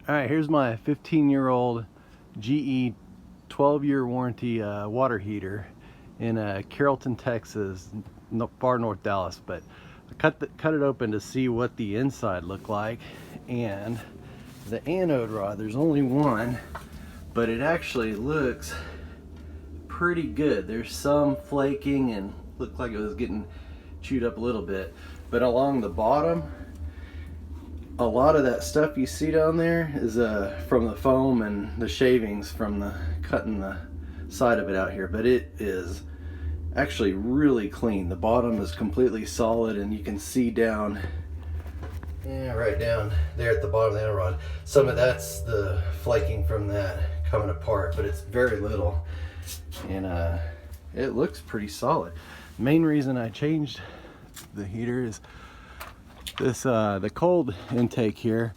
Alright, here's my 15-year-old GE 12-year warranty water heater in Carrollton, Texas, far north Dallas. But I cut it open to see what the inside looked like, and the anode rod, there's only one, but it actually looks pretty good. There's some flaking and looked like it was getting chewed up a little bit, but along the bottom, a lot of that stuff you see down there is from the foam and the shavings from the cutting the side of it out here. But it is actually really clean. The bottom is completely solid, and you can see down, right down there at the bottom of the anode rod. Some of that's the flaking from that coming apart, but it's very little, and it looks pretty solid. Main reason I changed the heater is this the cold intake here.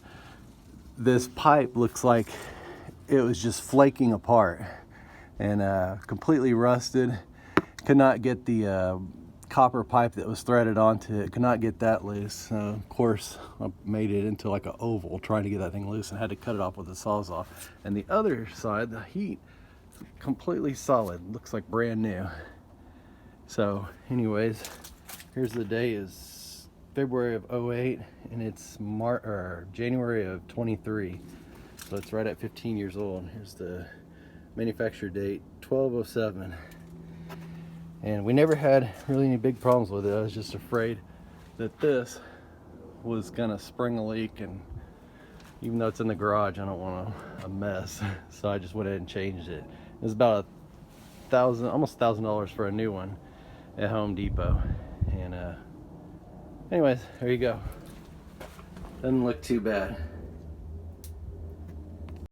This pipe looks like it was just flaking apart and completely rusted. Could not get the copper pipe that was threaded onto it, could not get that loose. Of course, I made it into like an oval trying to get that thing loose and had to cut it off with a Sawzall. And the other side, the heat, is completely solid, looks like brand new. So anyways, here's the day is February of 08, and it's January of 23, so it's right at 15 years old. Here's the manufacturer date, 12/07, and we never had really any big problems with it. I was just afraid that this was gonna spring a leak, and even though it's in the garage, I don't want a mess, so I just went ahead and changed it. It was about almost $1,000 for a new one at Home Depot, and anyways, there you go. Doesn't look too bad.